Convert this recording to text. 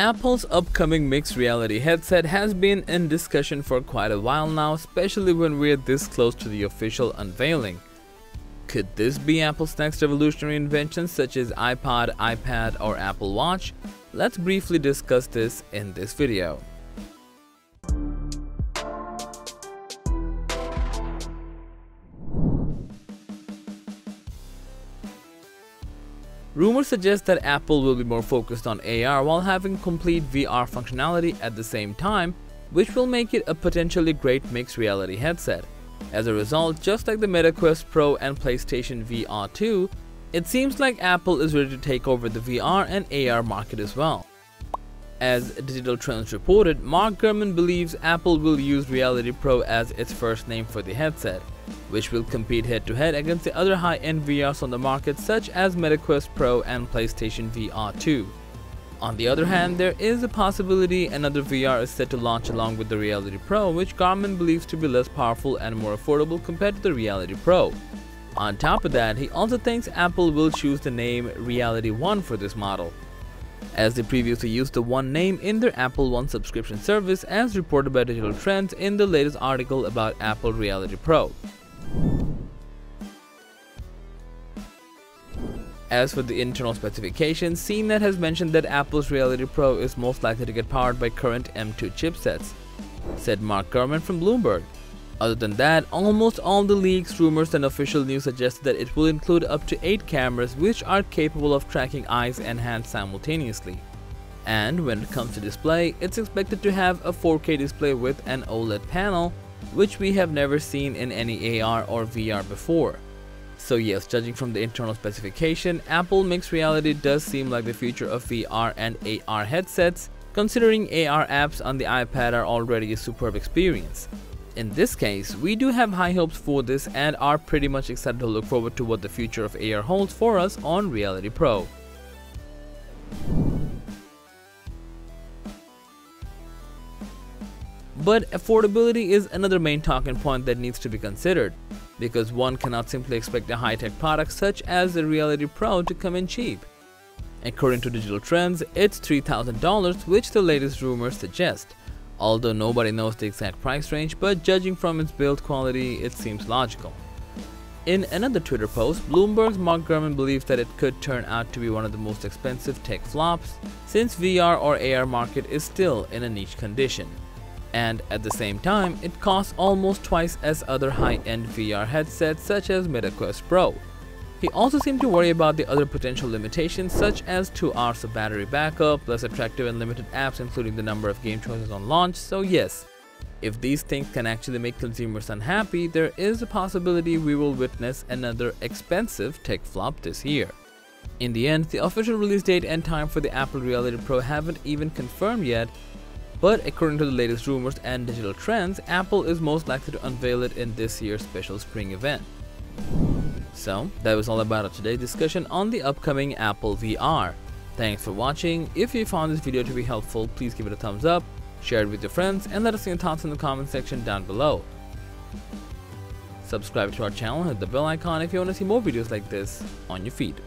Apple's upcoming mixed reality headset has been in discussion for quite a while now, especially when we're this close to the official unveiling. Could this be Apple's next revolutionary invention such as iPod, iPad, or Apple Watch? Let's briefly discuss this in this video. Rumors suggest that Apple will be more focused on AR while having complete VR functionality at the same time, which will make it a potentially great mixed reality headset. As a result, just like the Meta Quest Pro and PlayStation VR 2, it seems like Apple is ready to take over the VR and AR market as well. As Digital Trends reported, Mark Gurman believes Apple will use Reality Pro as its first name for the headset, which will compete head-to-head against the other high-end VRs on the market such as Meta Quest Pro and PlayStation VR 2. On the other hand, there is a possibility another VR is set to launch along with the Reality Pro, which Garmin believes to be less powerful and more affordable compared to the Reality Pro. On top of that, he also thinks Apple will choose the name Reality One for this model, as they previously used the One name in their Apple One subscription service, as reported by Digital Trends in the latest article about Apple Reality Pro. As for the internal specifications, CNET has mentioned that Apple's Reality Pro is most likely to get powered by current M2 chipsets, said Mark Gurman from Bloomberg. Other than that, almost all the leaks, rumors, and official news suggest that it will include up to 8 cameras which are capable of tracking eyes and hands simultaneously. And when it comes to display, it's expected to have a 4K display with an OLED panel, which we have never seen in any AR or VR before. So yes, judging from the internal specification, Apple Mixed Reality does seem like the future of VR and AR headsets, considering AR apps on the iPad are already a superb experience. In this case, we do have high hopes for this and are pretty much excited to look forward to what the future of AR holds for us on Reality Pro. But affordability is another main talking point that needs to be considered, because one cannot simply expect a high-tech product such as the Reality Pro to come in cheap. According to Digital Trends, it's $3,000, which the latest rumors suggest, although nobody knows the exact price range, but judging from its build quality, it seems logical. In another Twitter post, Bloomberg's Mark Gurman believes that it could turn out to be one of the most expensive tech flops, since VR or AR market is still in a niche condition. And at the same time, it costs almost twice as other high-end VR headsets such as Meta Quest Pro. He also seemed to worry about the other potential limitations such as 2 hours of battery backup, less attractive and limited apps including the number of game choices on launch. So yes, if these things can actually make consumers unhappy, there is a possibility we will witness another expensive tech flop this year. In the end, the official release date and time for the Apple Reality Pro haven't even confirmed yet, but according to the latest rumors and Digital Trends, Apple is most likely to unveil it in this year's special spring event. So, that was all about our today's discussion on the upcoming Apple VR. Thanks for watching. If you found this video to be helpful, please give it a thumbs up, share it with your friends, and let us know your thoughts in the comment section down below. Subscribe to our channel and hit the bell icon if you want to see more videos like this on your feed.